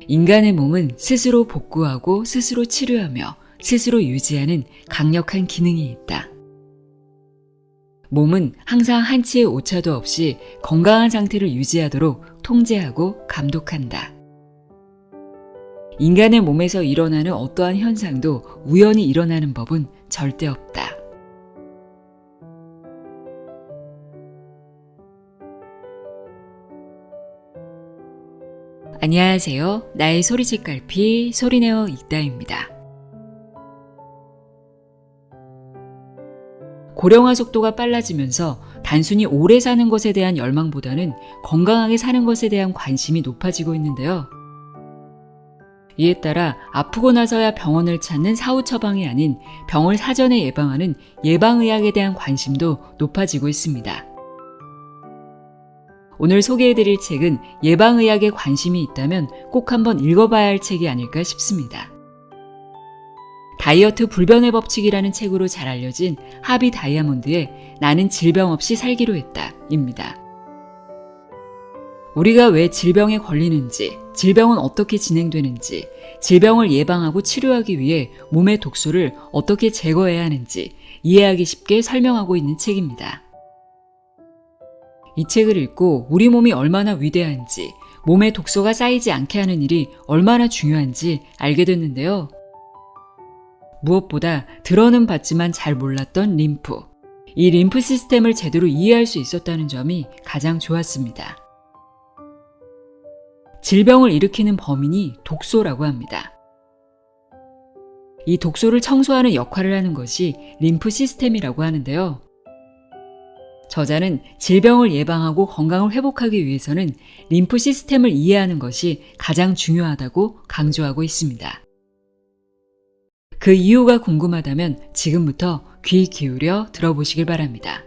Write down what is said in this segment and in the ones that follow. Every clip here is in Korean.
인간의 몸은 스스로 복구하고 스스로 치료하며 스스로 유지하는 강력한 기능이 있다. 몸은 항상 한치의 오차도 없이 건강한 상태를 유지하도록 통제하고 감독한다. 인간의 몸에서 일어나는 어떠한 현상도 우연히 일어나는 법은 절대 없다. 안녕하세요. 나의 소리책갈피 소리내어 읽다입니다. 고령화 속도가 빨라지면서 단순히 오래 사는 것에 대한 열망보다는 건강하게 사는 것에 대한 관심이 높아지고 있는데요. 이에 따라 아프고 나서야 병원을 찾는 사후 처방이 아닌 병을 사전에 예방하는 예방의학에 대한 관심도 높아지고 있습니다. 오늘 소개해드릴 책은 예방의학에 관심이 있다면 꼭 한번 읽어봐야 할 책이 아닐까 싶습니다. 다이어트 불변의 법칙이라는 책으로 잘 알려진 하비 다이아몬드의 나는 질병 없이 살기로 했다 입니다. 우리가 왜 질병에 걸리는지, 질병은 어떻게 진행되는지, 질병을 예방하고 치료하기 위해 몸의 독소를 어떻게 제거해야 하는지 이해하기 쉽게 설명하고 있는 책입니다. 이 책을 읽고 우리 몸이 얼마나 위대한지, 몸에 독소가 쌓이지 않게 하는 일이 얼마나 중요한지 알게 됐는데요. 무엇보다 들어는 봤지만 잘 몰랐던 림프, 이 림프 시스템을 제대로 이해할 수 있었다는 점이 가장 좋았습니다. 질병을 일으키는 범인이 독소라고 합니다. 이 독소를 청소하는 역할을 하는 것이 림프 시스템이라고 하는데요. 저자는 질병을 예방하고 건강을 회복하기 위해서는 림프 시스템을 이해하는 것이 가장 중요하다고 강조하고 있습니다. 그 이유가 궁금하다면 지금부터 귀 기울여 들어보시길 바랍니다.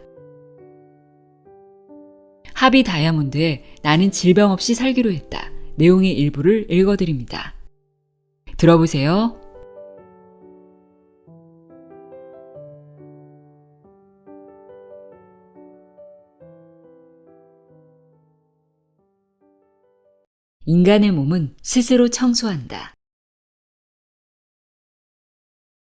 하비 다이아몬드의 나는 질병 없이 살기로 했다. 내용의 일부를 읽어드립니다. 들어보세요. 인간의 몸은 스스로 청소한다.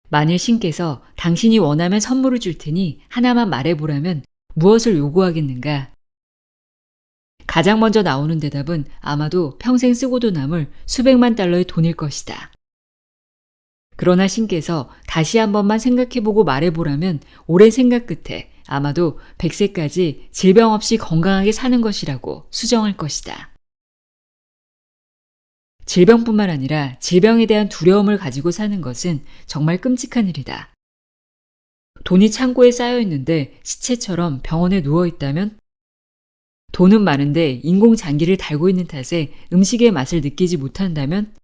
만일 신께서 당신이 원하면 선물을 줄 테니 하나만 말해보라면 무엇을 요구하겠는가? 가장 먼저 나오는 대답은 아마도 평생 쓰고도 남을 수백만 달러의 돈일 것이다. 그러나 신께서 다시 한 번만 생각해보고 말해보라면 오랜 생각 끝에 아마도 100세까지 질병 없이 건강하게 사는 것이라고 수정할 것이다. 질병뿐만 아니라 질병에 대한 두려움을 가지고 사는 것은 정말 끔찍한 일이다. 돈이 창고에 쌓여 있는데 시체처럼 병원에 누워 있다면? 돈은 많은데 인공장기를 달고 있는 탓에 음식의 맛을 느끼지 못한다면?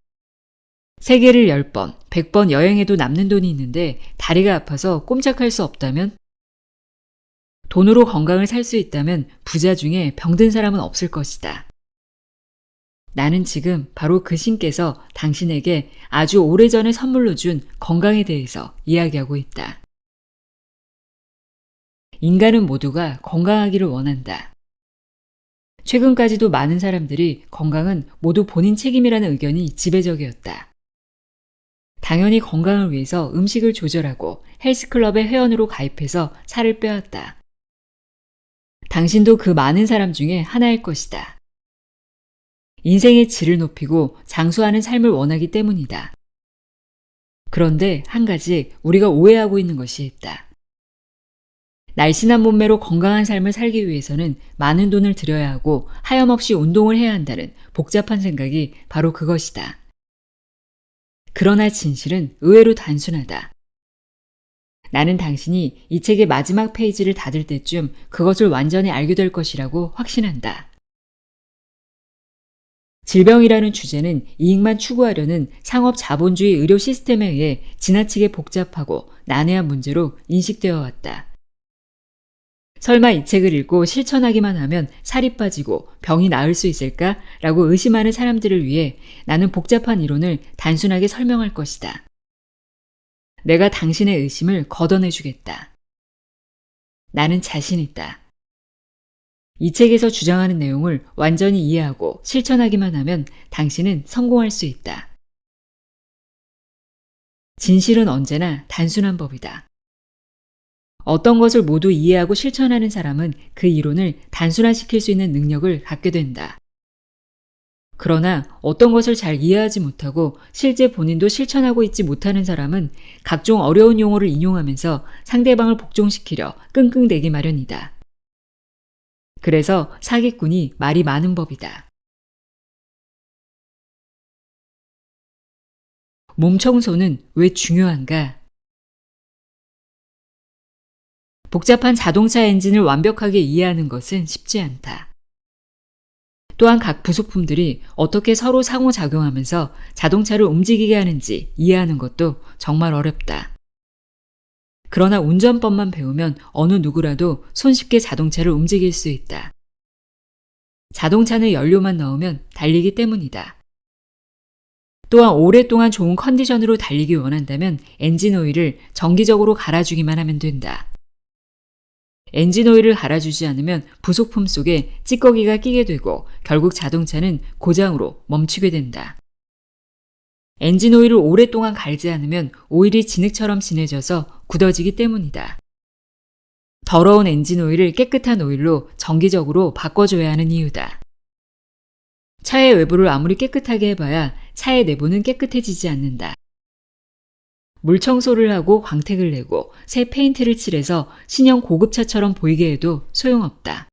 세계를 10번, 100번 여행해도 남는 돈이 있는데 다리가 아파서 꼼짝할 수 없다면? 돈으로 건강을 살 수 있다면 부자 중에 병든 사람은 없을 것이다. 나는 지금 바로 그 신께서 당신에게 아주 오래전에 선물로 준 건강에 대해서 이야기하고 있다. 인간은 모두가 건강하기를 원한다. 최근까지도 많은 사람들이 건강은 모두 본인 책임이라는 의견이 지배적이었다. 당연히 건강을 위해서 음식을 조절하고 헬스클럽의 회원으로 가입해서 살을 빼왔다. 당신도 그 많은 사람 중에 하나일 것이다. 인생의 질을 높이고 장수하는 삶을 원하기 때문이다. 그런데 한 가지 우리가 오해하고 있는 것이 있다. 날씬한 몸매로 건강한 삶을 살기 위해서는 많은 돈을 들여야 하고 하염없이 운동을 해야 한다는 복잡한 생각이 바로 그것이다. 그러나 진실은 의외로 단순하다. 나는 당신이 이 책의 마지막 페이지를 닫을 때쯤 그것을 완전히 알게 될 것이라고 확신한다. 질병이라는 주제는 이익만 추구하려는 상업 자본주의 의료 시스템에 의해 지나치게 복잡하고 난해한 문제로 인식되어 왔다. 설마 이 책을 읽고 실천하기만 하면 살이 빠지고 병이 나을 수 있을까? 라고 의심하는 사람들을 위해 나는 복잡한 이론을 단순하게 설명할 것이다. 내가 당신의 의심을 걷어내주겠다. 나는 자신 있다. 이 책에서 주장하는 내용을 완전히 이해하고 실천하기만 하면 당신은 성공할 수 있다. 진실은 언제나 단순한 법이다. 어떤 것을 모두 이해하고 실천하는 사람은 그 이론을 단순화시킬 수 있는 능력을 갖게 된다. 그러나 어떤 것을 잘 이해하지 못하고 실제 본인도 실천하고 있지 못하는 사람은 각종 어려운 용어를 인용하면서 상대방을 복종시키려 끙끙대기 마련이다. 그래서 사기꾼이 말이 많은 법이다. 몸 청소는 왜 중요한가? 복잡한 자동차 엔진을 완벽하게 이해하는 것은 쉽지 않다. 또한 각 부속품들이 어떻게 서로 상호작용하면서 자동차를 움직이게 하는지 이해하는 것도 정말 어렵다. 그러나 운전법만 배우면 어느 누구라도 손쉽게 자동차를 움직일 수 있다. 자동차는 연료만 넣으면 달리기 때문이다. 또한 오랫동안 좋은 컨디션으로 달리기 원한다면 엔진 오일을 정기적으로 갈아주기만 하면 된다. 엔진 오일을 갈아주지 않으면 부속품 속에 찌꺼기가 끼게 되고 결국 자동차는 고장으로 멈추게 된다. 엔진 오일을 오랫동안 갈지 않으면 오일이 진흙처럼 진해져서 굳어지기 때문이다. 더러운 엔진 오일을 깨끗한 오일로 정기적으로 바꿔줘야 하는 이유다. 차의 외부를 아무리 깨끗하게 해봐야 차의 내부는 깨끗해지지 않는다. 물 청소를 하고 광택을 내고 새 페인트를 칠해서 신형 고급차처럼 보이게 해도 소용없다.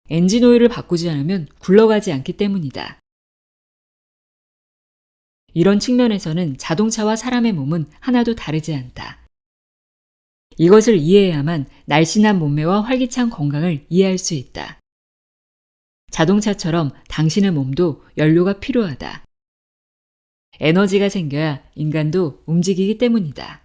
엔진 오일을 바꾸지 않으면 굴러가지 않기 때문이다. 이런 측면에서는 자동차와 사람의 몸은 하나도 다르지 않다. 이것을 이해해야만 날씬한 몸매와 활기찬 건강을 이해할 수 있다. 자동차처럼 당신의 몸도 연료가 필요하다. 에너지가 생겨야 인간도 움직이기 때문이다.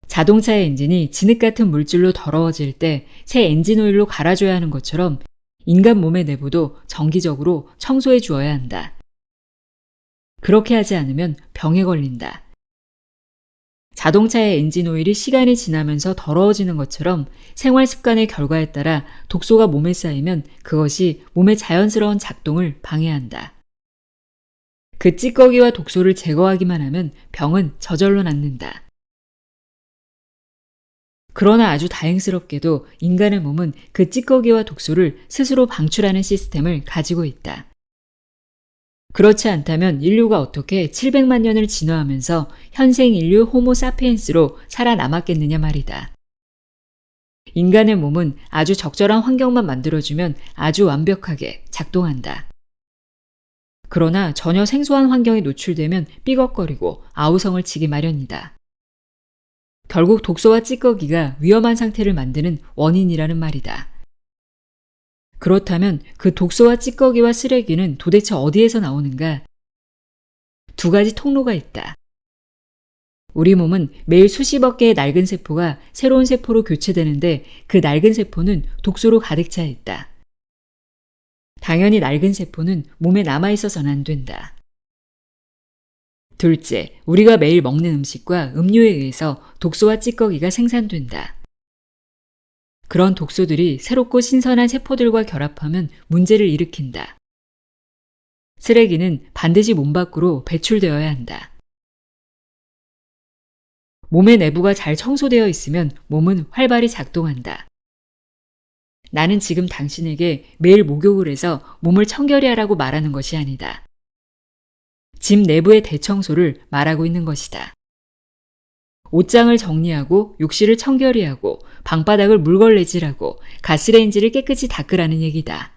자동차의 엔진이 진흙 같은 물질로 더러워질 때 새 엔진 오일로 갈아줘야 하는 것처럼 인간 몸의 내부도 정기적으로 청소해 주어야 한다. 그렇게 하지 않으면 병에 걸린다. 자동차의 엔진 오일이 시간이 지나면서 더러워지는 것처럼 생활 습관의 결과에 따라 독소가 몸에 쌓이면 그것이 몸의 자연스러운 작동을 방해한다. 그 찌꺼기와 독소를 제거하기만 하면 병은 저절로 낫는다. 그러나 아주 다행스럽게도 인간의 몸은 그 찌꺼기와 독소를 스스로 방출하는 시스템을 가지고 있다. 그렇지 않다면 인류가 어떻게 700만 년을 진화하면서 현생 인류 호모 사피엔스로 살아남았겠느냐 말이다. 인간의 몸은 아주 적절한 환경만 만들어주면 아주 완벽하게 작동한다. 그러나 전혀 생소한 환경에 노출되면 삐걱거리고 아우성을 치기 마련이다. 결국 독소와 찌꺼기가 위험한 상태를 만드는 원인이라는 말이다. 그렇다면 그 독소와 찌꺼기와 쓰레기는 도대체 어디에서 나오는가? 두 가지 통로가 있다. 우리 몸은 매일 수십억 개의 낡은 세포가 새로운 세포로 교체되는데 그 낡은 세포는 독소로 가득 차 있다. 당연히 낡은 세포는 몸에 남아있어서는 안 된다. 둘째, 우리가 매일 먹는 음식과 음료에 의해서 독소와 찌꺼기가 생산된다. 그런 독소들이 새롭고 신선한 세포들과 결합하면 문제를 일으킨다. 쓰레기는 반드시 몸 밖으로 배출되어야 한다. 몸의 내부가 잘 청소되어 있으면 몸은 활발히 작동한다. 나는 지금 당신에게 매일 목욕을 해서 몸을 청결히 하라고 말하는 것이 아니다. 집 내부의 대청소를 말하고 있는 것이다. 옷장을 정리하고 욕실을 청결히 하고 방바닥을 물걸레질하고 가스레인지를 깨끗이 닦으라는 얘기다.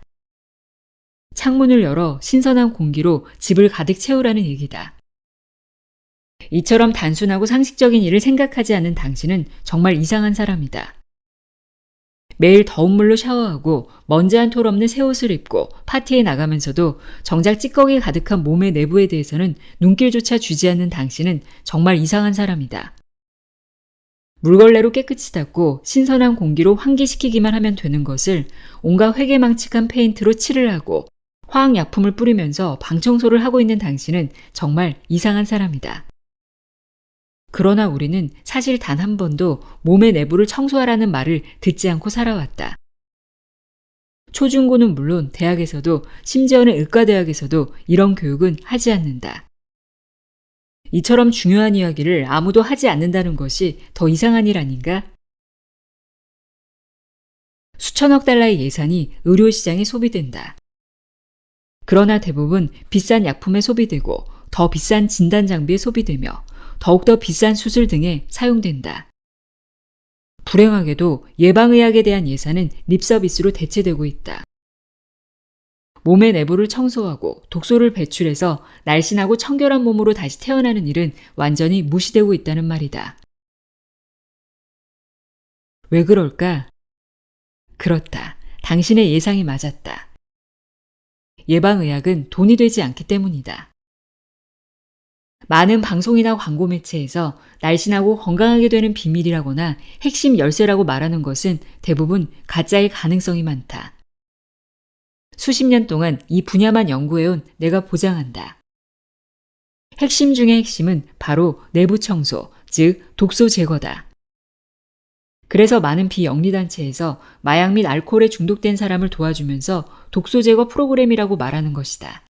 창문을 열어 신선한 공기로 집을 가득 채우라는 얘기다. 이처럼 단순하고 상식적인 일을 생각하지 않는 당신은 정말 이상한 사람이다. 매일 더운 물로 샤워하고 먼지 한 톨 없는 새 옷을 입고 파티에 나가면서도 정작 찌꺼기 가득한 몸의 내부에 대해서는 눈길조차 주지 않는 당신은 정말 이상한 사람이다. 물걸레로 깨끗이 닦고 신선한 공기로 환기시키기만 하면 되는 것을 온갖 회개망측한 페인트로 칠을 하고 화학약품을 뿌리면서 방청소를 하고 있는 당신은 정말 이상한 사람이다. 그러나 우리는 사실 단 한 번도 몸의 내부를 청소하라는 말을 듣지 않고 살아왔다. 초중고는 물론 대학에서도 심지어는 의과대학에서도 이런 교육은 하지 않는다. 이처럼 중요한 이야기를 아무도 하지 않는다는 것이 더 이상한 일 아닌가? 수천억 달러의 예산이 의료시장에 소비된다. 그러나 대부분 비싼 약품에 소비되고 더 비싼 진단 장비에 소비되며 더욱더 비싼 수술 등에 사용된다. 불행하게도 예방의학에 대한 예산은 립서비스로 대체되고 있다. 몸의 내부를 청소하고 독소를 배출해서 날씬하고 청결한 몸으로 다시 태어나는 일은 완전히 무시되고 있다는 말이다. 왜 그럴까? 그렇다. 당신의 예상이 맞았다. 예방의학은 돈이 되지 않기 때문이다. 많은 방송이나 광고 매체에서 날씬하고 건강하게 되는 비밀이라거나 핵심 열쇠라고 말하는 것은 대부분 가짜의 가능성이 많다. 수십 년 동안 이 분야만 연구해온 내가 보장한다. 핵심 중의 핵심은 바로 내부 청소, 즉 독소 제거다. 그래서 많은 비영리단체에서 마약 및 알코올에 중독된 사람을 도와주면서 독소 제거 프로그램이라고 말하는 것이다.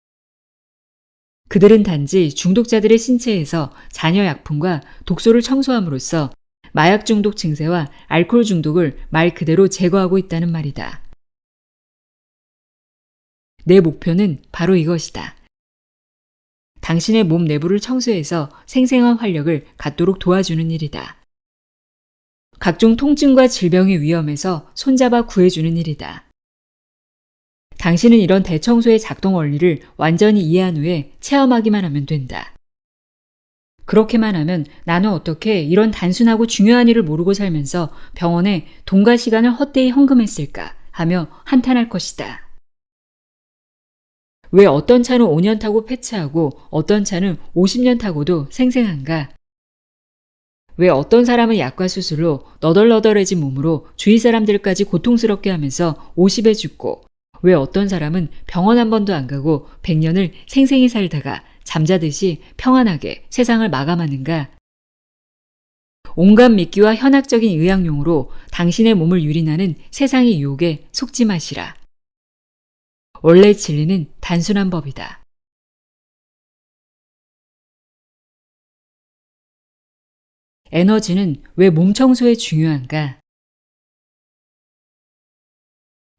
그들은 단지 중독자들의 신체에서 잔여 약품과 독소를 청소함으로써 마약 중독 증세와 알코올 중독을 말 그대로 제거하고 있다는 말이다. 내 목표는 바로 이것이다. 당신의 몸 내부를 청소해서 생생한 활력을 갖도록 도와주는 일이다. 각종 통증과 질병의 위험에서 손잡아 구해주는 일이다. 당신은 이런 대청소의 작동 원리를 완전히 이해한 후에 체험하기만 하면 된다. 그렇게만 하면 나는 어떻게 이런 단순하고 중요한 일을 모르고 살면서 병원에 돈과 시간을 헛되이 헌금했을까 하며 한탄할 것이다. 왜 어떤 차는 5년 타고 폐차하고 어떤 차는 50년 타고도 생생한가? 왜 어떤 사람은 약과 수술로 너덜너덜해진 몸으로 주위 사람들까지 고통스럽게 하면서 50에 죽고 왜 어떤 사람은 병원 한 번도 안 가고 100년을 생생히 살다가 잠자듯이 평안하게 세상을 마감하는가? 온갖 미끼와 현학적인 의학용으로 당신의 몸을 유린하는 세상의 유혹에 속지 마시라. 원래 진리는 단순한 법이다. 에너지는 왜 몸 청소에 중요한가?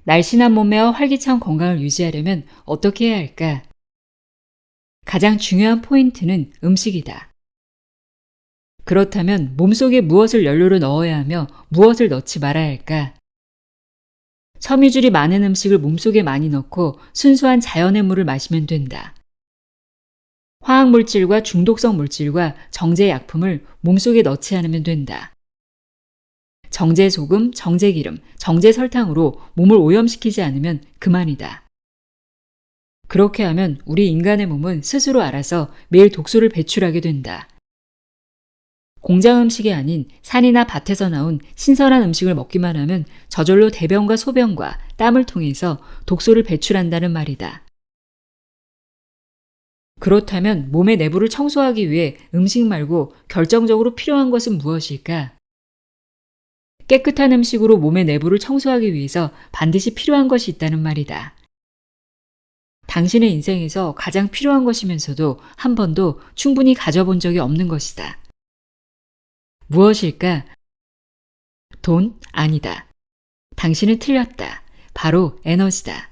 날씬한 몸매와 활기찬 건강을 유지하려면 어떻게 해야 할까? 가장 중요한 포인트는 음식이다. 그렇다면 몸속에 무엇을 연료로 넣어야 하며 무엇을 넣지 말아야 할까? 섬유질이 많은 음식을 몸속에 많이 넣고 순수한 자연의 물을 마시면 된다. 화학물질과 중독성 물질과 정제약품을 몸속에 넣지 않으면 된다. 정제소금, 정제기름, 정제설탕으로 몸을 오염시키지 않으면 그만이다. 그렇게 하면 우리 인간의 몸은 스스로 알아서 매일 독소를 배출하게 된다. 공장 음식이 아닌 산이나 밭에서 나온 신선한 음식을 먹기만 하면 저절로 대변과 소변과 땀을 통해서 독소를 배출한다는 말이다. 그렇다면 몸의 내부를 청소하기 위해 음식 말고 결정적으로 필요한 것은 무엇일까? 깨끗한 음식으로 몸의 내부를 청소하기 위해서 반드시 필요한 것이 있다는 말이다. 당신의 인생에서 가장 필요한 것이면서도 한 번도 충분히 가져본 적이 없는 것이다. 무엇일까? 돈? 아니다. 당신은 틀렸다. 바로 에너지다.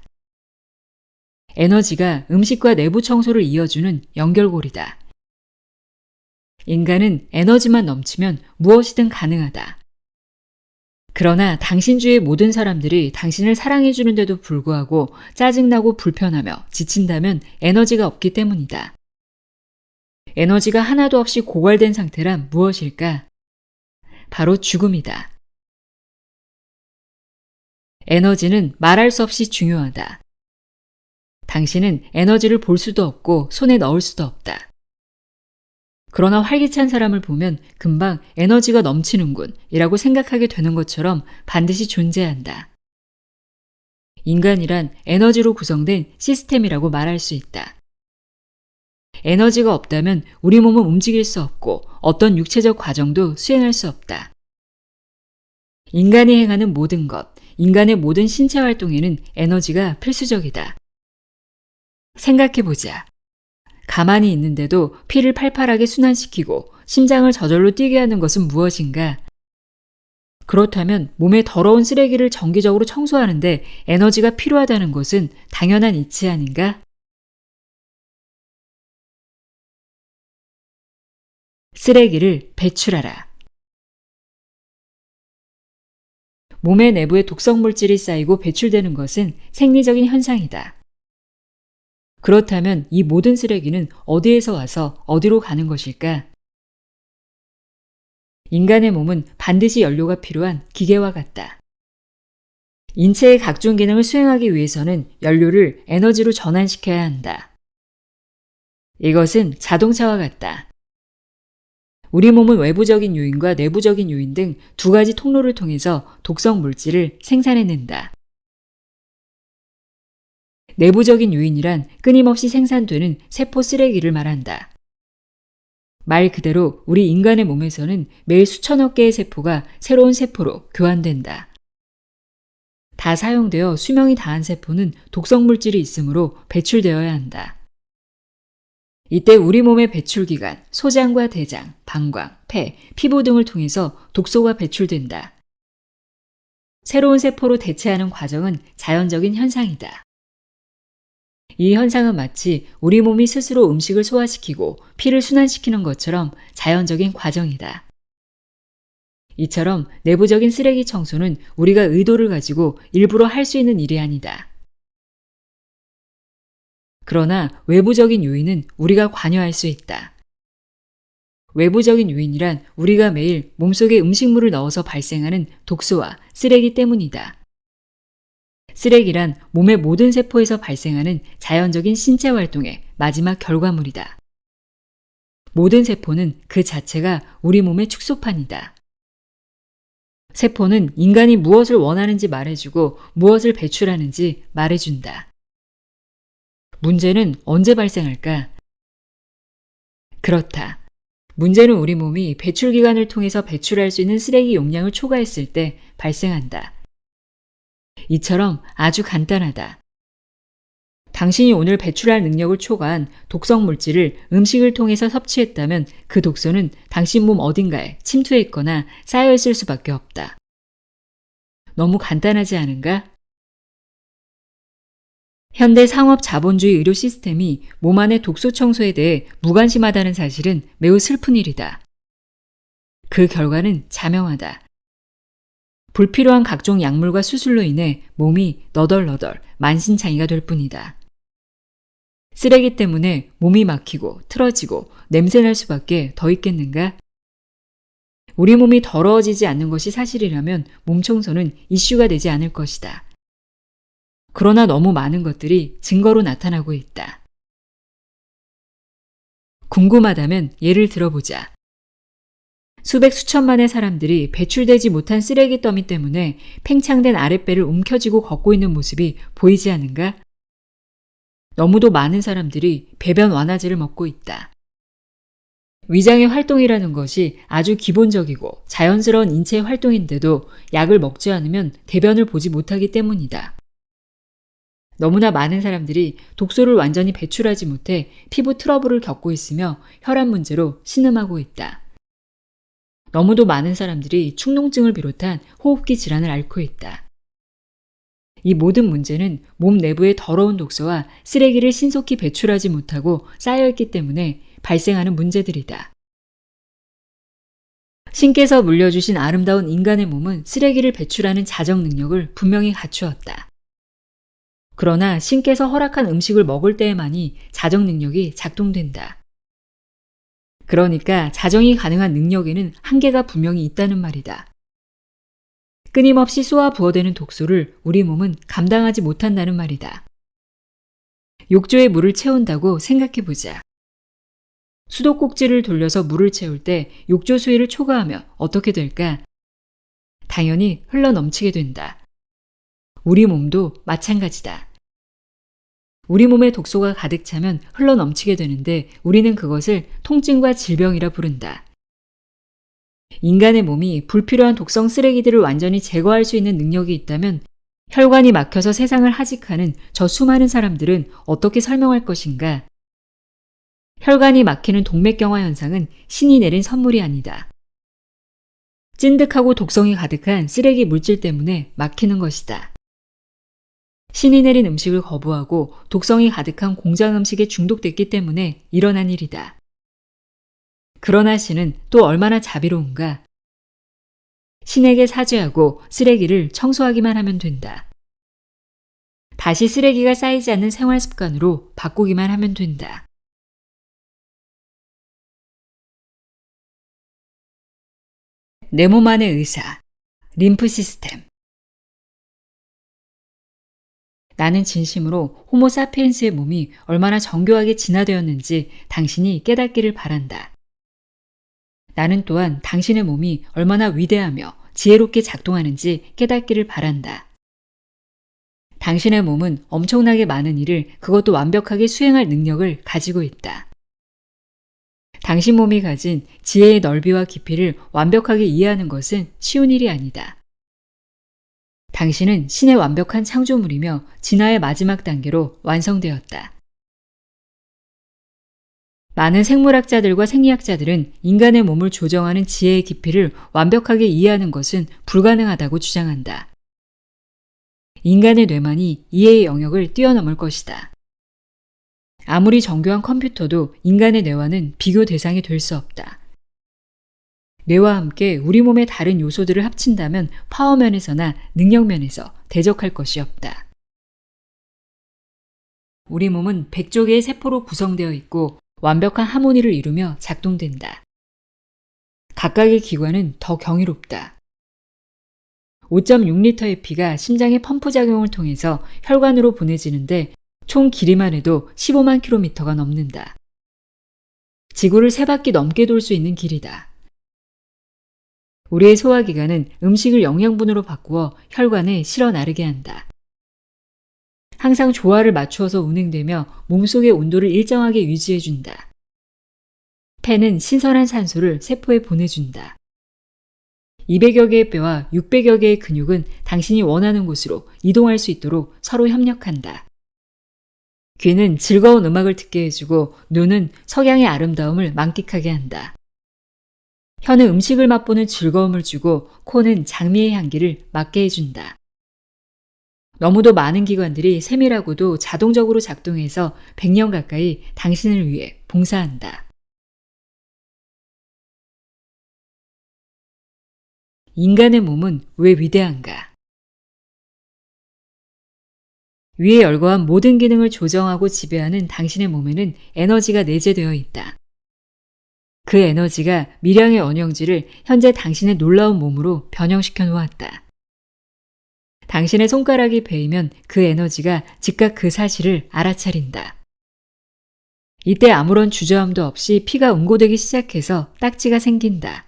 에너지가 음식과 내부 청소를 이어주는 연결고리다. 인간은 에너지만 넘치면 무엇이든 가능하다. 그러나 당신 주위의 모든 사람들이 당신을 사랑해주는데도 불구하고 짜증나고 불편하며 지친다면 에너지가 없기 때문이다. 에너지가 하나도 없이 고갈된 상태란 무엇일까? 바로 죽음이다. 에너지는 말할 수 없이 중요하다. 당신은 에너지를 볼 수도 없고 손에 넣을 수도 없다. 그러나 활기찬 사람을 보면 금방 에너지가 넘치는군 이라고 생각하게 되는 것처럼 반드시 존재한다. 인간이란 에너지로 구성된 시스템이라고 말할 수 있다. 에너지가 없다면 우리 몸은 움직일 수 없고 어떤 육체적 과정도 수행할 수 없다. 인간이 행하는 모든 것, 인간의 모든 신체 활동에는 에너지가 필수적이다. 생각해보자. 가만히 있는데도 피를 팔팔하게 순환시키고 심장을 저절로 뛰게 하는 것은 무엇인가? 그렇다면 몸의 더러운 쓰레기를 정기적으로 청소하는데 에너지가 필요하다는 것은 당연한 이치 아닌가? 쓰레기를 배출하라. 몸의 내부에 독성 물질이 쌓이고 배출되는 것은 생리적인 현상이다. 그렇다면 이 모든 쓰레기는 어디에서 와서 어디로 가는 것일까? 인간의 몸은 반드시 연료가 필요한 기계와 같다. 인체의 각종 기능을 수행하기 위해서는 연료를 에너지로 전환시켜야 한다. 이것은 자동차와 같다. 우리 몸은 외부적인 요인과 내부적인 요인 등 두 가지 통로를 통해서 독성 물질을 생산해낸다. 내부적인 요인이란 끊임없이 생산되는 세포 쓰레기를 말한다. 말 그대로 우리 인간의 몸에서는 매일 수천억 개의 세포가 새로운 세포로 교환된다. 다 사용되어 수명이 다한 세포는 독성 물질이 있으므로 배출되어야 한다. 이때 우리 몸의 배출기관, 소장과 대장, 방광, 폐, 피부 등을 통해서 독소가 배출된다. 새로운 세포로 대체하는 과정은 자연적인 현상이다. 이 현상은 마치 우리 몸이 스스로 음식을 소화시키고 피를 순환시키는 것처럼 자연적인 과정이다. 이처럼 내부적인 쓰레기 청소는 우리가 의도를 가지고 일부러 할 수 있는 일이 아니다. 그러나 외부적인 요인은 우리가 관여할 수 있다. 외부적인 요인이란 우리가 매일 몸속에 음식물을 넣어서 발생하는 독소와 쓰레기 때문이다. 쓰레기란 몸의 모든 세포에서 발생하는 자연적인 신체 활동의 마지막 결과물이다. 모든 세포는 그 자체가 우리 몸의 축소판이다. 세포는 인간이 무엇을 원하는지 말해주고 무엇을 배출하는지 말해준다. 문제는 언제 발생할까? 그렇다. 문제는 우리 몸이 배출기관을 통해서 배출할 수 있는 쓰레기 용량을 초과했을 때 발생한다. 이처럼 아주 간단하다. 당신이 오늘 배출할 능력을 초과한 독성 물질을 음식을 통해서 섭취했다면 그 독소는 당신 몸 어딘가에 침투해 있거나 쌓여 있을 수밖에 없다. 너무 간단하지 않은가? 현대 상업 자본주의 의료 시스템이 몸 안의 독소 청소에 대해 무관심하다는 사실은 매우 슬픈 일이다. 그 결과는 자명하다. 불필요한 각종 약물과 수술로 인해 몸이 너덜너덜 만신창이가 될 뿐이다. 쓰레기 때문에 몸이 막히고 틀어지고 냄새날 수밖에 더 있겠는가? 우리 몸이 더러워지지 않는 것이 사실이라면 몸 청소는 이슈가 되지 않을 것이다. 그러나 너무 많은 것들이 증거로 나타나고 있다. 궁금하다면 예를 들어보자. 수백 수천만의 사람들이 배출되지 못한 쓰레기 더미 때문에 팽창된 아랫배를 움켜쥐고 걷고 있는 모습이 보이지 않는가? 너무도 많은 사람들이 배변 완화제를 먹고 있다. 위장의 활동이라는 것이 아주 기본적이고 자연스러운 인체 활동인데도 약을 먹지 않으면 대변을 보지 못하기 때문이다. 너무나 많은 사람들이 독소를 완전히 배출하지 못해 피부 트러블을 겪고 있으며 혈압 문제로 신음하고 있다. 너무도 많은 사람들이 축농증을 비롯한 호흡기 질환을 앓고 있다. 이 모든 문제는 몸 내부의 더러운 독소와 쓰레기를 신속히 배출하지 못하고 쌓여있기 때문에 발생하는 문제들이다. 신께서 물려주신 아름다운 인간의 몸은 쓰레기를 배출하는 자정 능력을 분명히 갖추었다. 그러나 신께서 허락한 음식을 먹을 때에만이 자정 능력이 작동된다. 그러니까 자정이 가능한 능력에는 한계가 분명히 있다는 말이다. 끊임없이 쏘아 부어대는 독소를 우리 몸은 감당하지 못한다는 말이다. 욕조에 물을 채운다고 생각해보자. 수도꼭지를 돌려서 물을 채울 때 욕조 수위를 초과하면 어떻게 될까? 당연히 흘러넘치게 된다. 우리 몸도 마찬가지다. 우리 몸에 독소가 가득 차면 흘러넘치게 되는데 우리는 그것을 통증과 질병이라 부른다. 인간의 몸이 불필요한 독성 쓰레기들을 완전히 제거할 수 있는 능력이 있다면 혈관이 막혀서 세상을 하직하는 저 수많은 사람들은 어떻게 설명할 것인가? 혈관이 막히는 동맥경화 현상은 신이 내린 선물이 아니다. 찐득하고 독성이 가득한 쓰레기 물질 때문에 막히는 것이다. 신이 내린 음식을 거부하고 독성이 가득한 공장 음식에 중독됐기 때문에 일어난 일이다. 그러나 신은 또 얼마나 자비로운가? 신에게 사죄하고 쓰레기를 청소하기만 하면 된다. 다시 쓰레기가 쌓이지 않는 생활 습관으로 바꾸기만 하면 된다. 내 몸 안의 의사, 림프 시스템. 나는 진심으로 호모사피엔스의 몸이 얼마나 정교하게 진화되었는지 당신이 깨닫기를 바란다. 나는 또한 당신의 몸이 얼마나 위대하며 지혜롭게 작동하는지 깨닫기를 바란다. 당신의 몸은 엄청나게 많은 일을 그것도 완벽하게 수행할 능력을 가지고 있다. 당신 몸이 가진 지혜의 넓이와 깊이를 완벽하게 이해하는 것은 쉬운 일이 아니다. 당신은 신의 완벽한 창조물이며 진화의 마지막 단계로 완성되었다. 많은 생물학자들과 생리학자들은 인간의 몸을 조정하는 지혜의 깊이를 완벽하게 이해하는 것은 불가능하다고 주장한다. 인간의 뇌만이 이해의 영역을 뛰어넘을 것이다. 아무리 정교한 컴퓨터도 인간의 뇌와는 비교 대상이 될 수 없다. 뇌와 함께 우리 몸의 다른 요소들을 합친다면 파워면에서나 능력면에서 대적할 것이 없다. 우리 몸은 100조 개의 세포로 구성되어 있고 완벽한 하모니를 이루며 작동된다. 각각의 기관은 더 경이롭다. 5.6리터의 피가 심장의 펌프 작용을 통해서 혈관으로 보내지는데 총 길이만 해도 15만 킬로미터가 넘는다. 지구를 3바퀴 넘게 돌 수 있는 길이다. 우리의 소화기관은 음식을 영양분으로 바꾸어 혈관에 실어 나르게 한다. 항상 조화를 맞추어서 운행되며 몸속의 온도를 일정하게 유지해준다. 폐는 신선한 산소를 세포에 보내준다. 200여 개의 뼈와 600여 개의 근육은 당신이 원하는 곳으로 이동할 수 있도록 서로 협력한다. 귀는 즐거운 음악을 듣게 해주고 눈은 석양의 아름다움을 만끽하게 한다. 혀는 음식을 맛보는 즐거움을 주고 코는 장미의 향기를 맡게 해준다. 너무도 많은 기관들이 세밀하고도 자동적으로 작동해서 100년 가까이 당신을 위해 봉사한다. 인간의 몸은 왜 위대한가? 위에 열거한 모든 기능을 조정하고 지배하는 당신의 몸에는 에너지가 내재되어 있다. 그 에너지가 미량의 언영지를 현재 당신의 놀라운 몸으로 변형시켜 놓았다. 당신의 손가락이 베이면 그 에너지가 즉각 그 사실을 알아차린다. 이때 아무런 주저함도 없이 피가 응고되기 시작해서 딱지가 생긴다.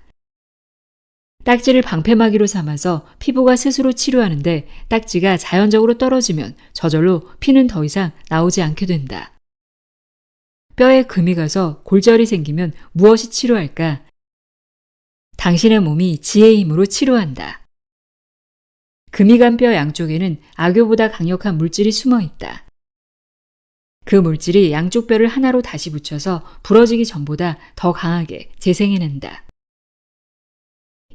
딱지를 방패막이로 삼아서 피부가 스스로 치료하는데 딱지가 자연적으로 떨어지면 저절로 피는 더 이상 나오지 않게 된다. 뼈에 금이 가서 골절이 생기면 무엇이 치료할까? 당신의 몸이 지혜의 힘으로 치료한다. 금이 간 뼈 양쪽에는 악교보다 강력한 물질이 숨어 있다. 그 물질이 양쪽 뼈를 하나로 다시 붙여서 부러지기 전보다 더 강하게 재생해낸다.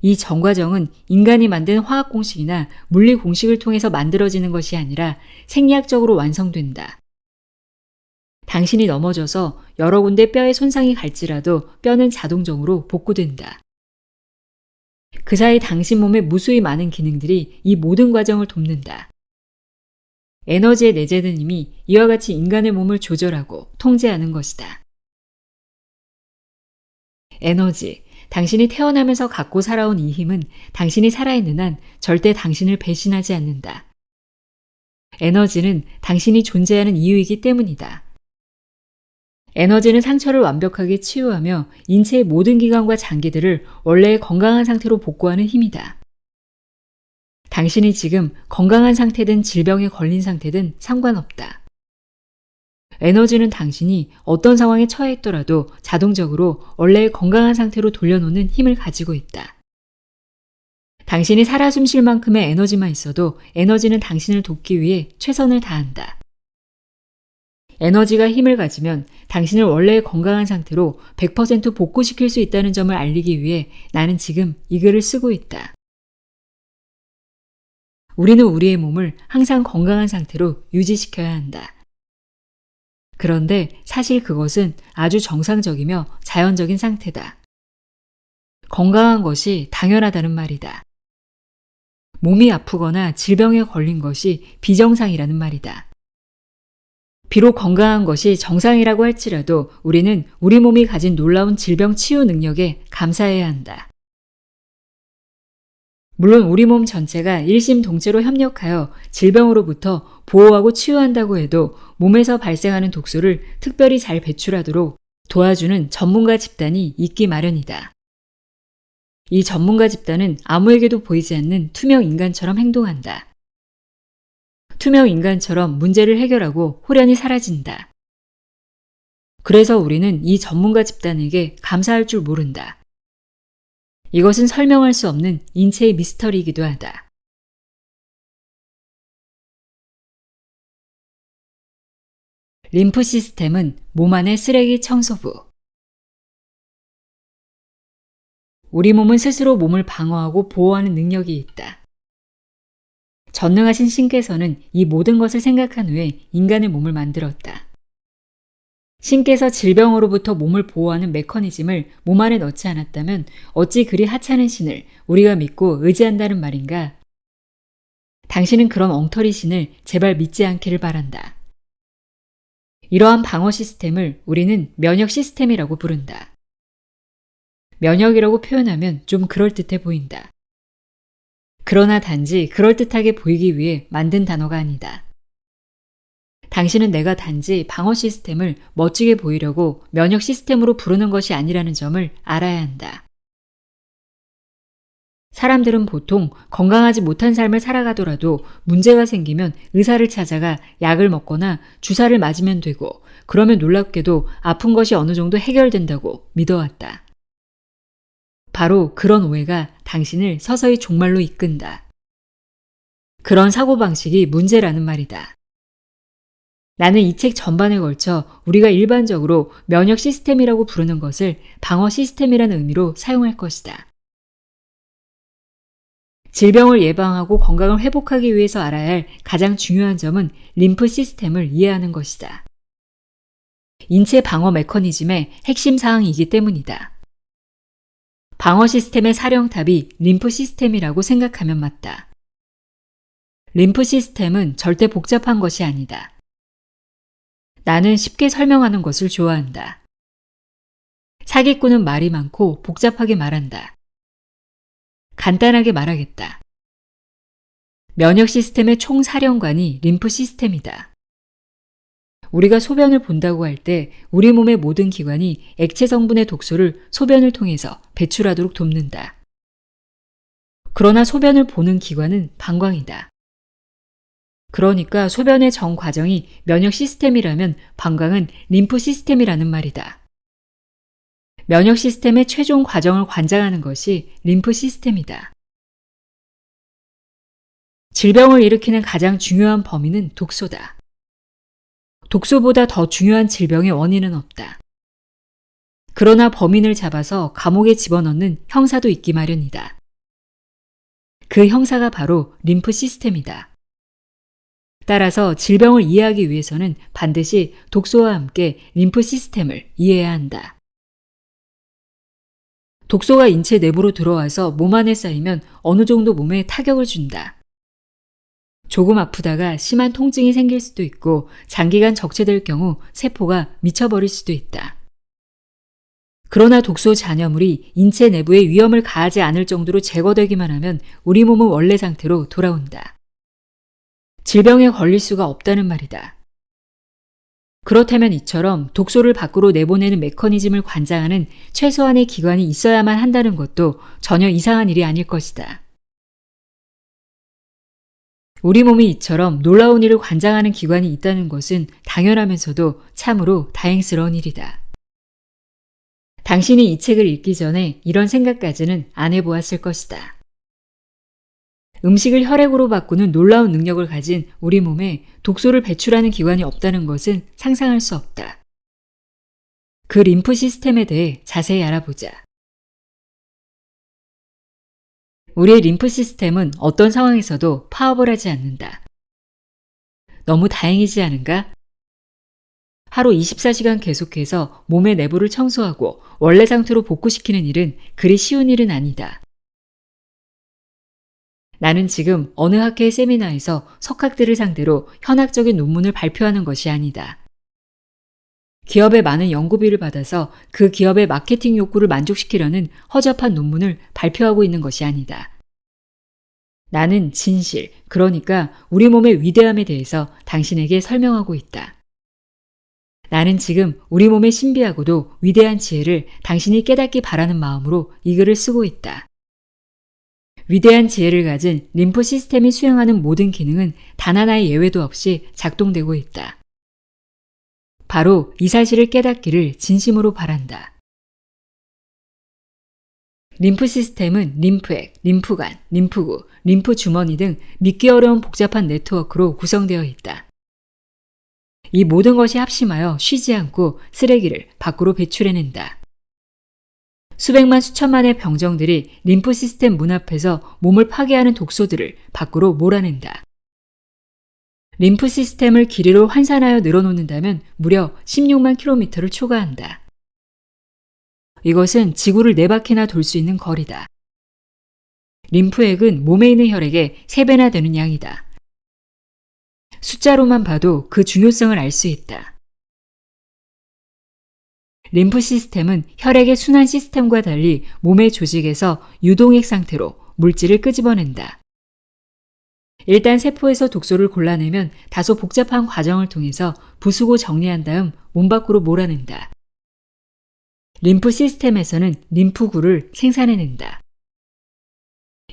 이 전 과정은 인간이 만든 화학 공식이나 물리 공식을 통해서 만들어지는 것이 아니라 생리학적으로 완성된다. 당신이 넘어져서 여러 군데 뼈에 손상이 갈지라도 뼈는 자동적으로 복구된다. 그 사이 당신 몸의 무수히 많은 기능들이 이 모든 과정을 돕는다. 에너지에 내재된 힘이 이와 같이 인간의 몸을 조절하고 통제하는 것이다. 에너지, 당신이 태어나면서 갖고 살아온 이 힘은 당신이 살아있는 한 절대 당신을 배신하지 않는다. 에너지는 당신이 존재하는 이유이기 때문이다. 에너지는 상처를 완벽하게 치유하며 인체의 모든 기관과 장기들을 원래의 건강한 상태로 복구하는 힘이다. 당신이 지금 건강한 상태든 질병에 걸린 상태든 상관없다. 에너지는 당신이 어떤 상황에 처해 있더라도 자동적으로 원래의 건강한 상태로 돌려놓는 힘을 가지고 있다. 당신이 살아 숨쉴 만큼의 에너지만 있어도 에너지는 당신을 돕기 위해 최선을 다한다. 에너지가 힘을 가지면 당신을 원래의 건강한 상태로 100% 복구시킬 수 있다는 점을 알리기 위해 나는 지금 이 글을 쓰고 있다. 우리는 우리의 몸을 항상 건강한 상태로 유지시켜야 한다. 그런데 사실 그것은 아주 정상적이며 자연적인 상태다. 건강한 것이 당연하다는 말이다. 몸이 아프거나 질병에 걸린 것이 비정상이라는 말이다. 비록 건강한 것이 정상이라고 할지라도 우리는 우리 몸이 가진 놀라운 질병 치유 능력에 감사해야 한다. 물론 우리 몸 전체가 일심동체로 협력하여 질병으로부터 보호하고 치유한다고 해도 몸에서 발생하는 독소를 특별히 잘 배출하도록 도와주는 전문가 집단이 있기 마련이다. 이 전문가 집단은 아무에게도 보이지 않는 투명 인간처럼 행동한다. 투명 인간처럼 문제를 해결하고 호련히 사라진다. 그래서 우리는 이 전문가 집단에게 감사할 줄 모른다. 이것은 설명할 수 없는 인체의 미스터리이기도 하다. 림프 시스템은 몸 안의 쓰레기 청소부. 우리 몸은 스스로 몸을 방어하고 보호하는 능력이 있다. 전능하신 신께서는 이 모든 것을 생각한 후에 인간의 몸을 만들었다. 신께서 질병으로부터 몸을 보호하는 메커니즘을 몸 안에 넣지 않았다면 어찌 그리 하찮은 신을 우리가 믿고 의지한다는 말인가? 당신은 그런 엉터리 신을 제발 믿지 않기를 바란다. 이러한 방어 시스템을 우리는 면역 시스템이라고 부른다. 면역이라고 표현하면 좀 그럴듯해 보인다. 그러나 단지 그럴듯하게 보이기 위해 만든 단어가 아니다. 당신은 내가 단지 방어 시스템을 멋지게 보이려고 면역 시스템으로 부르는 것이 아니라는 점을 알아야 한다. 사람들은 보통 건강하지 못한 삶을 살아가더라도 문제가 생기면 의사를 찾아가 약을 먹거나 주사를 맞으면 되고 그러면 놀랍게도 아픈 것이 어느 정도 해결된다고 믿어왔다. 바로 그런 오해가 당신을 서서히 종말로 이끈다. 그런 사고방식이 문제라는 말이다. 나는 이 책 전반에 걸쳐 우리가 일반적으로 면역 시스템이라고 부르는 것을 방어 시스템이라는 의미로 사용할 것이다. 질병을 예방하고 건강을 회복하기 위해서 알아야 할 가장 중요한 점은 림프 시스템을 이해하는 것이다. 인체 방어 메커니즘의 핵심 사항이기 때문이다. 방어 시스템의 사령탑이 림프 시스템이라고 생각하면 맞다. 림프 시스템은 절대 복잡한 것이 아니다. 나는 쉽게 설명하는 것을 좋아한다. 사기꾼은 말이 많고 복잡하게 말한다. 간단하게 말하겠다. 면역 시스템의 총사령관이 림프 시스템이다. 우리가 소변을 본다고 할 때 우리 몸의 모든 기관이 액체 성분의 독소를 소변을 통해서 배출하도록 돕는다. 그러나 소변을 보는 기관은 방광이다. 그러니까 소변의 전 과정이 면역 시스템이라면 방광은 림프 시스템이라는 말이다. 면역 시스템의 최종 과정을 관장하는 것이 림프 시스템이다. 질병을 일으키는 가장 중요한 범인은 독소다. 독소보다 더 중요한 질병의 원인은 없다. 그러나 범인을 잡아서 감옥에 집어넣는 형사도 있기 마련이다. 그 형사가 바로 림프 시스템이다. 따라서 질병을 이해하기 위해서는 반드시 독소와 함께 림프 시스템을 이해해야 한다. 독소가 인체 내부로 들어와서 몸 안에 쌓이면 어느 정도 몸에 타격을 준다. 조금 아프다가 심한 통증이 생길 수도 있고 장기간 적체될 경우 세포가 미쳐버릴 수도 있다. 그러나 독소 잔여물이 인체 내부에 위험을 가하지 않을 정도로 제거되기만 하면 우리 몸은 원래 상태로 돌아온다. 질병에 걸릴 수가 없다는 말이다. 그렇다면 이처럼 독소를 밖으로 내보내는 메커니즘을 관장하는 최소한의 기관이 있어야만 한다는 것도 전혀 이상한 일이 아닐 것이다. 우리 몸이 이처럼 놀라운 일을 관장하는 기관이 있다는 것은 당연하면서도 참으로 다행스러운 일이다. 당신이 이 책을 읽기 전에 이런 생각까지는 안 해보았을 것이다. 음식을 혈액으로 바꾸는 놀라운 능력을 가진 우리 몸에 독소를 배출하는 기관이 없다는 것은 상상할 수 없다. 그 림프 시스템에 대해 자세히 알아보자. 우리의 림프 시스템은 어떤 상황에서도 파업을 하지 않는다. 너무 다행이지 않은가? 하루 24시간 계속해서 몸의 내부를 청소하고 원래 상태로 복구시키는 일은 그리 쉬운 일은 아니다. 나는 지금 어느 학회의 세미나에서 석학들을 상대로 현학적인 논문을 발표하는 것이 아니다. 기업의 많은 연구비를 받아서 그 기업의 마케팅 욕구를 만족시키려는 허접한 논문을 발표하고 있는 것이 아니다. 나는 진실, 그러니까 우리 몸의 위대함에 대해서 당신에게 설명하고 있다. 나는 지금 우리 몸의 신비하고도 위대한 지혜를 당신이 깨닫기 바라는 마음으로 이 글을 쓰고 있다. 위대한 지혜를 가진 림프 시스템이 수행하는 모든 기능은 단 하나의 예외도 없이 작동되고 있다. 바로 이 사실을 깨닫기를 진심으로 바란다. 림프 시스템은 림프액, 림프관, 림프구, 림프 주머니 등 믿기 어려운 복잡한 네트워크로 구성되어 있다. 이 모든 것이 합심하여 쉬지 않고 쓰레기를 밖으로 배출해낸다. 수백만 수천만의 병정들이 림프 시스템 문 앞에서 몸을 파괴하는 독소들을 밖으로 몰아낸다. 림프 시스템을 길이로 환산하여 늘어놓는다면 무려 16만 킬로미터를 초과한다. 이것은 지구를 4바퀴나 돌 수 있는 거리다. 림프액은 몸에 있는 혈액의 3배나 되는 양이다. 숫자로만 봐도 그 중요성을 알 수 있다. 림프 시스템은 혈액의 순환 시스템과 달리 몸의 조직에서 유동액 상태로 물질을 끄집어낸다. 일단 세포에서 독소를 골라내면 다소 복잡한 과정을 통해서 부수고 정리한 다음 몸 밖으로 몰아낸다. 림프 시스템에서는 림프구를 생산해낸다.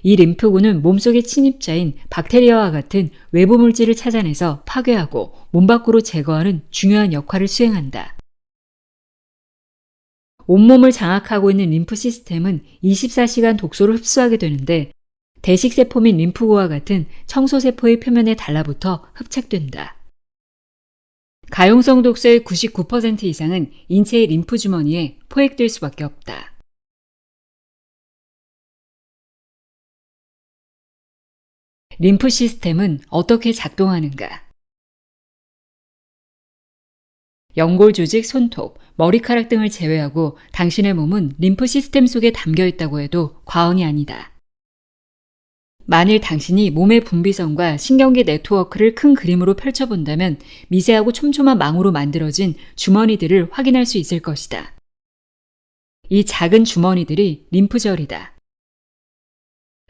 이 림프구는 몸속의 침입자인 박테리아와 같은 외부 물질을 찾아내서 파괴하고 몸 밖으로 제거하는 중요한 역할을 수행한다. 온몸을 장악하고 있는 림프 시스템은 24시간 독소를 흡수하게 되는데 대식세포 및 림프구와 같은 청소세포의 표면에 달라붙어 흡착된다. 가용성 독소의 99% 이상은 인체의 림프 주머니에 포획될 수밖에 없다. 림프 시스템은 어떻게 작동하는가? 연골 조직, 손톱, 머리카락 등을 제외하고 당신의 몸은 림프 시스템 속에 담겨 있다고 해도 과언이 아니다. 만일 당신이 몸의 분비성과 신경계 네트워크를 큰 그림으로 펼쳐본다면 미세하고 촘촘한 망으로 만들어진 주머니들을 확인할 수 있을 것이다. 이 작은 주머니들이 림프절이다.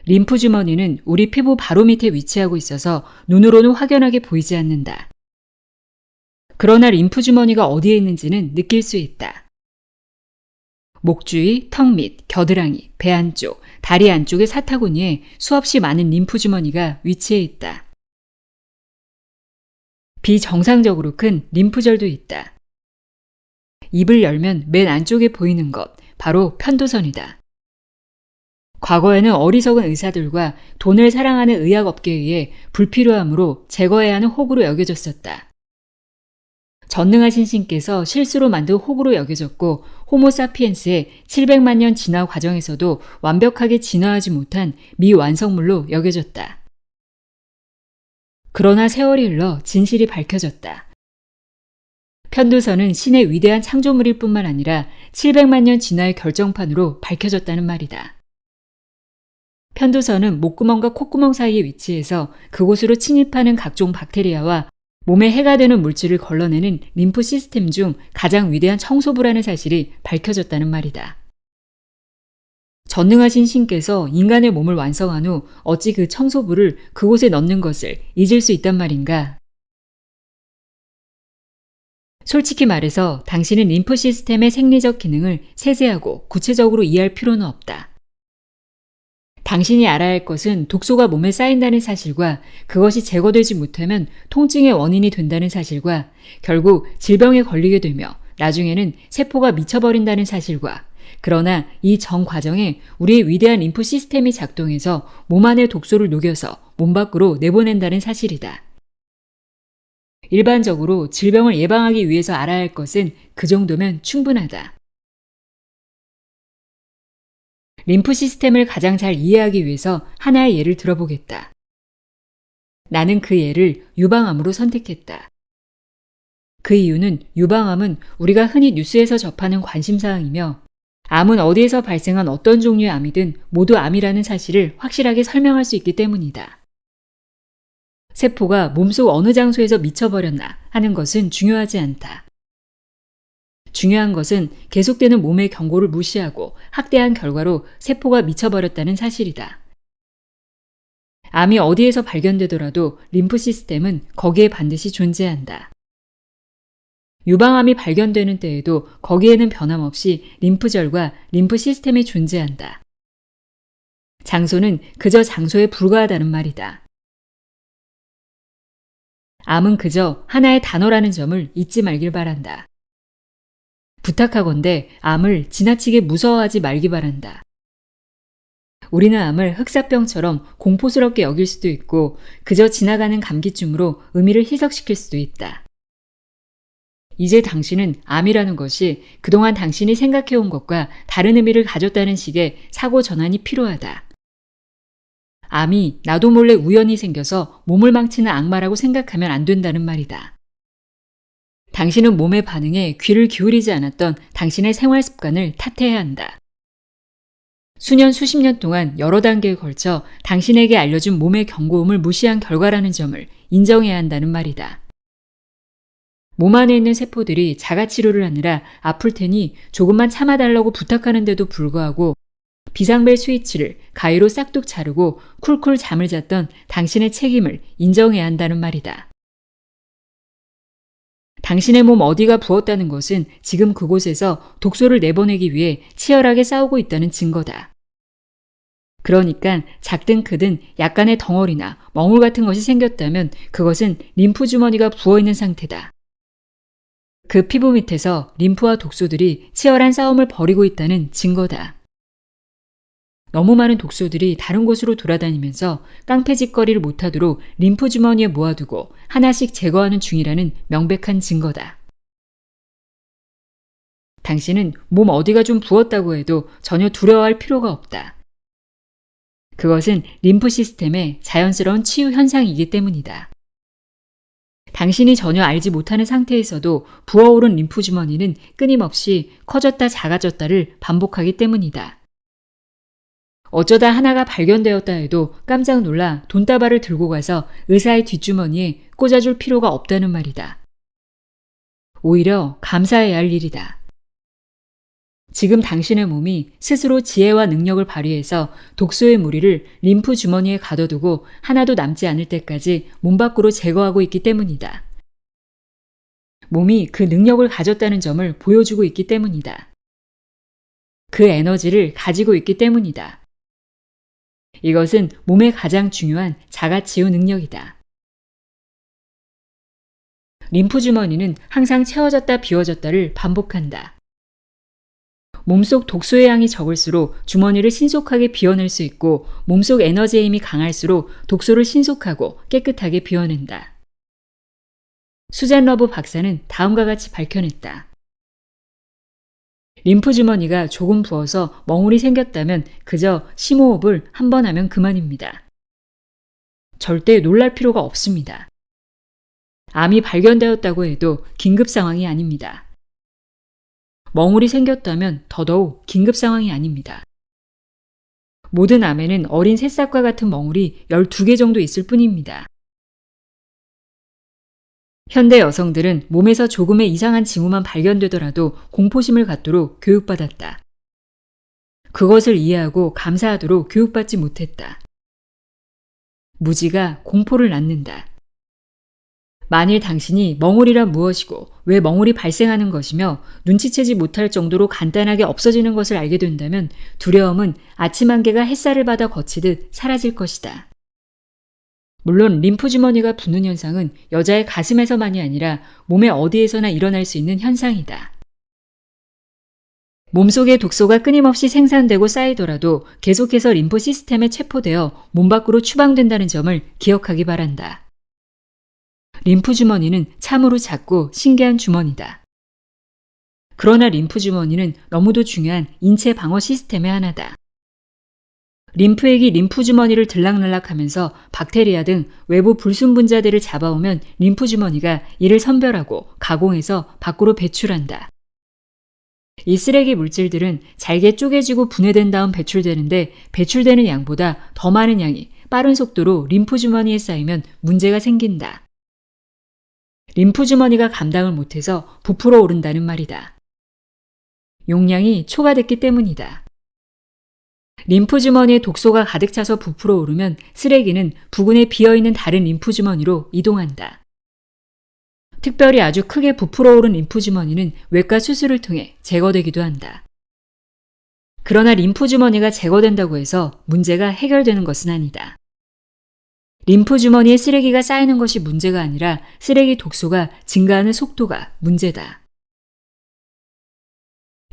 림프 주머니는 우리 피부 바로 밑에 위치하고 있어서 눈으로는 확연하게 보이지 않는다. 그러나 림프 주머니가 어디에 있는지는 느낄 수 있다. 목 주위, 턱 밑, 겨드랑이, 배 안쪽, 다리 안쪽의 사타구니에 수없이 많은 림프 주머니가 위치해 있다. 비정상적으로 큰 림프절도 있다. 입을 열면 맨 안쪽에 보이는 것, 바로 편도선이다. 과거에는 어리석은 의사들과 돈을 사랑하는 의학업계에 의해 불필요함으로 제거해야 하는 혹으로 여겨졌었다. 전능하신 신께서 실수로 만든 혹으로 여겨졌고 호모사피엔스의 700만 년 진화 과정에서도 완벽하게 진화하지 못한 미완성물로 여겨졌다. 그러나 세월이 흘러 진실이 밝혀졌다. 편도선은 신의 위대한 창조물일 뿐만 아니라 700만 년 진화의 결정판으로 밝혀졌다는 말이다. 편도선은 목구멍과 콧구멍 사이에 위치해서 그곳으로 침입하는 각종 박테리아와 몸에 해가 되는 물질을 걸러내는 림프 시스템 중 가장 위대한 청소부라는 사실이 밝혀졌다는 말이다. 전능하신 신께서 인간의 몸을 완성한 후 어찌 그 청소부를 그곳에 넣는 것을 잊을 수 있단 말인가? 솔직히 말해서 당신은 림프 시스템의 생리적 기능을 세세하고 구체적으로 이해할 필요는 없다. 당신이 알아야 할 것은 독소가 몸에 쌓인다는 사실과 그것이 제거되지 못하면 통증의 원인이 된다는 사실과 결국 질병에 걸리게 되며 나중에는 세포가 미쳐버린다는 사실과 그러나 이 전 과정에 우리의 위대한 림프 시스템이 작동해서 몸 안의 독소를 녹여서 몸 밖으로 내보낸다는 사실이다. 일반적으로 질병을 예방하기 위해서 알아야 할 것은 그 정도면 충분하다. 림프 시스템을 가장 잘 이해하기 위해서 하나의 예를 들어보겠다. 나는 그 예를 유방암으로 선택했다. 그 이유는 유방암은 우리가 흔히 뉴스에서 접하는 관심사항이며 암은 어디에서 발생한 어떤 종류의 암이든 모두 암이라는 사실을 확실하게 설명할 수 있기 때문이다. 세포가 몸속 어느 장소에서 미쳐버렸나 하는 것은 중요하지 않다. 중요한 것은 계속되는 몸의 경고를 무시하고 학대한 결과로 세포가 미쳐버렸다는 사실이다. 암이 어디에서 발견되더라도 림프 시스템은 거기에 반드시 존재한다. 유방암이 발견되는 때에도 거기에는 변함없이 림프절과 림프 시스템이 존재한다. 장소는 그저 장소에 불과하다는 말이다. 암은 그저 하나의 단어라는 점을 잊지 말길 바란다. 부탁하건대 암을 지나치게 무서워하지 말기 바란다. 우리는 암을 흑사병처럼 공포스럽게 여길 수도 있고 그저 지나가는 감기쯤으로 의미를 희석시킬 수도 있다. 이제 당신은 암이라는 것이 그동안 당신이 생각해온 것과 다른 의미를 가졌다는 식의 사고 전환이 필요하다. 암이 나도 몰래 우연히 생겨서 몸을 망치는 악마라고 생각하면 안 된다는 말이다. 당신은 몸의 반응에 귀를 기울이지 않았던 당신의 생활 습관을 탓해야 한다. 수년 수십 년 동안 여러 단계에 걸쳐 당신에게 알려준 몸의 경고음을 무시한 결과라는 점을 인정해야 한다는 말이다. 몸 안에 있는 세포들이 자가치료를 하느라 아플 테니 조금만 참아달라고 부탁하는데도 불구하고 비상벨 스위치를 가위로 싹둑 자르고 쿨쿨 잠을 잤던 당신의 책임을 인정해야 한다는 말이다. 당신의 몸 어디가 부었다는 것은 지금 그곳에서 독소를 내보내기 위해 치열하게 싸우고 있다는 증거다. 그러니까 작든 크든 약간의 덩어리나 멍울 같은 것이 생겼다면 그것은 림프 주머니가 부어있는 상태다. 그 피부 밑에서 림프와 독소들이 치열한 싸움을 벌이고 있다는 증거다. 너무 많은 독소들이 다른 곳으로 돌아다니면서 깡패짓거리를 못하도록 림프 주머니에 모아두고 하나씩 제거하는 중이라는 명백한 증거다. 당신은 몸 어디가 좀 부었다고 해도 전혀 두려워할 필요가 없다. 그것은 림프 시스템의 자연스러운 치유 현상이기 때문이다. 당신이 전혀 알지 못하는 상태에서도 부어오른 림프 주머니는 끊임없이 커졌다 작아졌다를 반복하기 때문이다. 어쩌다 하나가 발견되었다 해도 깜짝 놀라 돈다발을 들고 가서 의사의 뒷주머니에 꽂아줄 필요가 없다는 말이다. 오히려 감사해야 할 일이다. 지금 당신의 몸이 스스로 지혜와 능력을 발휘해서 독소의 무리를 림프 주머니에 가둬두고 하나도 남지 않을 때까지 몸 밖으로 제거하고 있기 때문이다. 몸이 그 능력을 가졌다는 점을 보여주고 있기 때문이다. 그 에너지를 가지고 있기 때문이다. 이것은 몸의 가장 중요한 자가치유 능력이다. 림프 주머니는 항상 채워졌다 비워졌다를 반복한다. 몸속 독소의 양이 적을수록 주머니를 신속하게 비워낼 수 있고 몸속 에너지의 힘이 강할수록 독소를 신속하고 깨끗하게 비워낸다. 수잔 러브 박사는 다음과 같이 밝혀냈다. 림프 주머니가 조금 부어서 멍울이 생겼다면 그저 심호흡을 한 번 하면 그만입니다. 절대 놀랄 필요가 없습니다. 암이 발견되었다고 해도 긴급 상황이 아닙니다. 멍울이 생겼다면 더더욱 긴급 상황이 아닙니다. 모든 암에는 어린 새싹과 같은 멍울이 12개 정도 있을 뿐입니다. 현대 여성들은 몸에서 조금의 이상한 징후만 발견되더라도 공포심을 갖도록 교육받았다. 그것을 이해하고 감사하도록 교육받지 못했다. 무지가 공포를 낳는다. 만일 당신이 멍울이란 무엇이고 왜 멍울이 발생하는 것이며 눈치채지 못할 정도로 간단하게 없어지는 것을 알게 된다면 두려움은 아침 안개가 햇살을 받아 거치듯 사라질 것이다. 물론 림프 주머니가 붓는 현상은 여자의 가슴에서만이 아니라 몸의 어디에서나 일어날 수 있는 현상이다. 몸속의 독소가 끊임없이 생산되고 쌓이더라도 계속해서 림프 시스템에 체포되어 몸 밖으로 추방된다는 점을 기억하기 바란다. 림프 주머니는 참으로 작고 신기한 주머니다. 그러나 림프 주머니는 너무도 중요한 인체 방어 시스템의 하나다. 림프액이 림프 주머니를 들락날락하면서 박테리아 등 외부 불순분자들을 잡아오면 림프 주머니가 이를 선별하고 가공해서 밖으로 배출한다. 이 쓰레기 물질들은 잘게 쪼개지고 분해된 다음 배출되는데 배출되는 양보다 더 많은 양이 빠른 속도로 림프 주머니에 쌓이면 문제가 생긴다. 림프 주머니가 감당을 못해서 부풀어 오른다는 말이다. 용량이 초과됐기 때문이다. 림프 주머니에 독소가 가득 차서 부풀어 오르면 쓰레기는 부근에 비어있는 다른 림프 주머니로 이동한다. 특별히 아주 크게 부풀어 오른 림프 주머니는 외과 수술을 통해 제거되기도 한다. 그러나 림프 주머니가 제거된다고 해서 문제가 해결되는 것은 아니다. 림프 주머니에 쓰레기가 쌓이는 것이 문제가 아니라 쓰레기 독소가 증가하는 속도가 문제다.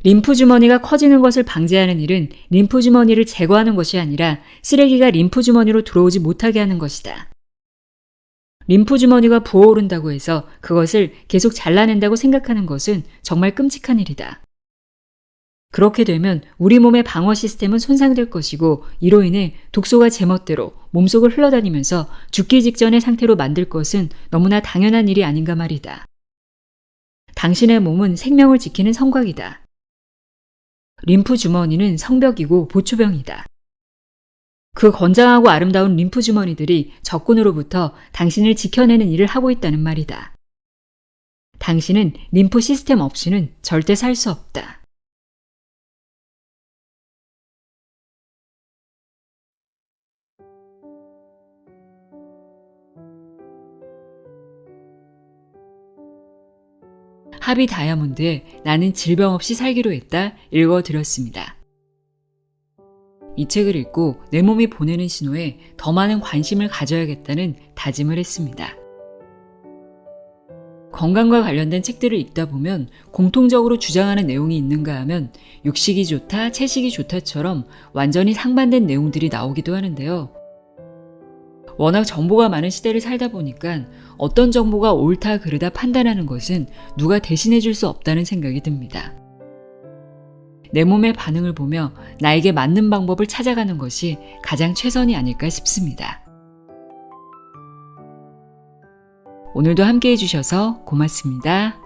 림프 주머니가 커지는 것을 방지하는 일은 림프 주머니를 제거하는 것이 아니라 쓰레기가 림프 주머니로 들어오지 못하게 하는 것이다. 림프 주머니가 부어오른다고 해서 그것을 계속 잘라낸다고 생각하는 것은 정말 끔찍한 일이다. 그렇게 되면 우리 몸의 방어 시스템은 손상될 것이고 이로 인해 독소가 제멋대로 몸속을 흘러다니면서 죽기 직전의 상태로 만들 것은 너무나 당연한 일이 아닌가 말이다. 당신의 몸은 생명을 지키는 성곽이다. 림프 주머니는 성벽이고 보초병이다. 그 건장하고 아름다운 림프 주머니들이 적군으로부터 당신을 지켜내는 일을 하고 있다는 말이다. 당신은 림프 시스템 없이는 절대 살 수 없다. 하비 다이아몬드의 나는 질병 없이 살기로 했다 읽어드렸습니다. 이 책을 읽고 내 몸이 보내는 신호에 더 많은 관심을 가져야겠다는 다짐을 했습니다. 건강과 관련된 책들을 읽다 보면 공통적으로 주장하는 내용이 있는가 하면 육식이 좋다, 채식이 좋다처럼 완전히 상반된 내용들이 나오기도 하는데요. 워낙 정보가 많은 시대를 살다 보니까 어떤 정보가 옳다 그르다 판단하는 것은 누가 대신해 줄 수 없다는 생각이 듭니다. 내 몸의 반응을 보며 나에게 맞는 방법을 찾아가는 것이 가장 최선이 아닐까 싶습니다. 오늘도 함께 해주셔서 고맙습니다.